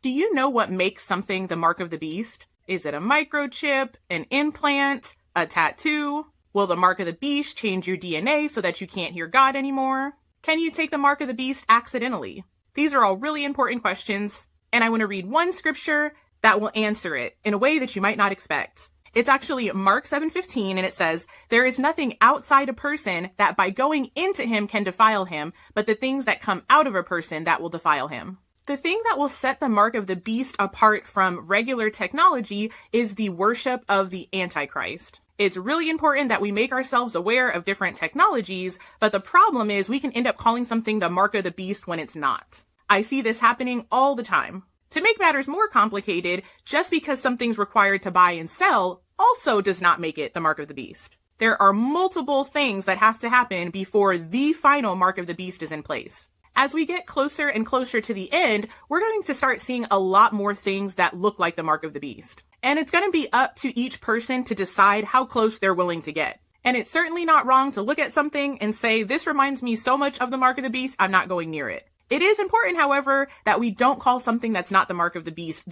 Do you know what makes something the mark of the beast? Is it a microchip, an implant, a tattoo? Will the mark of the beast change your DNA so that you can't hear God anymore? Can you take the mark of the beast accidentally? These are all really important questions, and I want to read one scripture that will answer it in a way that you might not expect. It's actually Mark 7:15, and it says, "There is nothing outside a person that by going into him can defile him, but the things that come out of a person that will defile him." The thing that will set the mark of the beast apart from regular technology is the worship of the Antichrist. It's really important that we make ourselves aware of different technologies, but the problem is we can end up calling something the mark of the beast when it's not. I see this happening all the time. To make matters more complicated, just because something's required to buy and sell also does not make it the mark of the beast. There are multiple things that have to happen before the final mark of the beast is in place. As we get closer and closer to the end, we're going to start seeing a lot more things that look like the mark of the beast. And it's going to be up to each person to decide how close they're willing to get. And it's certainly not wrong to look at something and say, this reminds me so much of the mark of the beast, I'm not going near it. It is important, however, that we don't call something that's not the mark of the beast,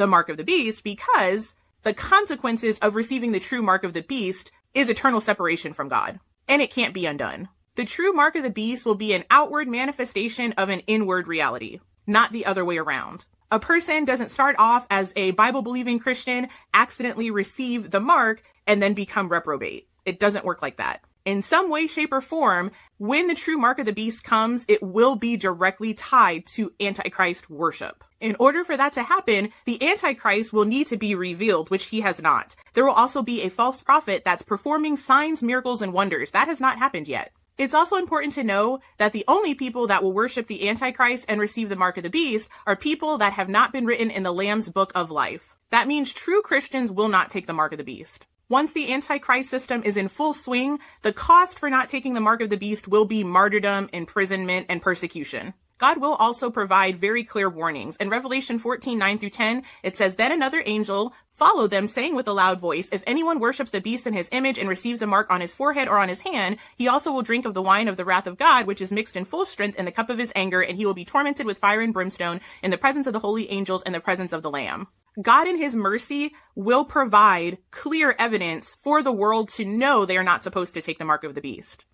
because the consequences of receiving the true mark of the beast is eternal separation from God. And it can't be undone. The true mark of the beast will be an outward manifestation of an inward reality, not the other way around. A person doesn't start off as a Bible-believing Christian, accidentally receive the mark, and then become reprobate. It doesn't work like that. In some way, shape, or form, when the true mark of the beast comes, it will be directly tied to Antichrist worship. In order for that to happen, the Antichrist will need to be revealed, which he has not. There will also be a false prophet that's performing signs, miracles, and wonders. That has not happened yet. It's also important to know that the only people that will worship the Antichrist and receive the mark of the beast are people that have not been written in the Lamb's book of life. That means true Christians will not take the mark of the beast. Once the Antichrist system is in full swing, the cost for not taking the mark of the beast will be martyrdom, imprisonment, and persecution. God will also provide very clear warnings. In Revelation 14:9-10, it says, "Then another angel followed them, saying with a loud voice, 'If anyone worships the beast in his image and receives a mark on his forehead or on his hand, he also will drink of the wine of the wrath of God, which is mixed in full strength in the cup of his anger, and he will be tormented with fire and brimstone in the presence of the holy angels and the presence of the Lamb.'" God in his mercy will provide clear evidence for the world to know they are not supposed to take the mark of the beast.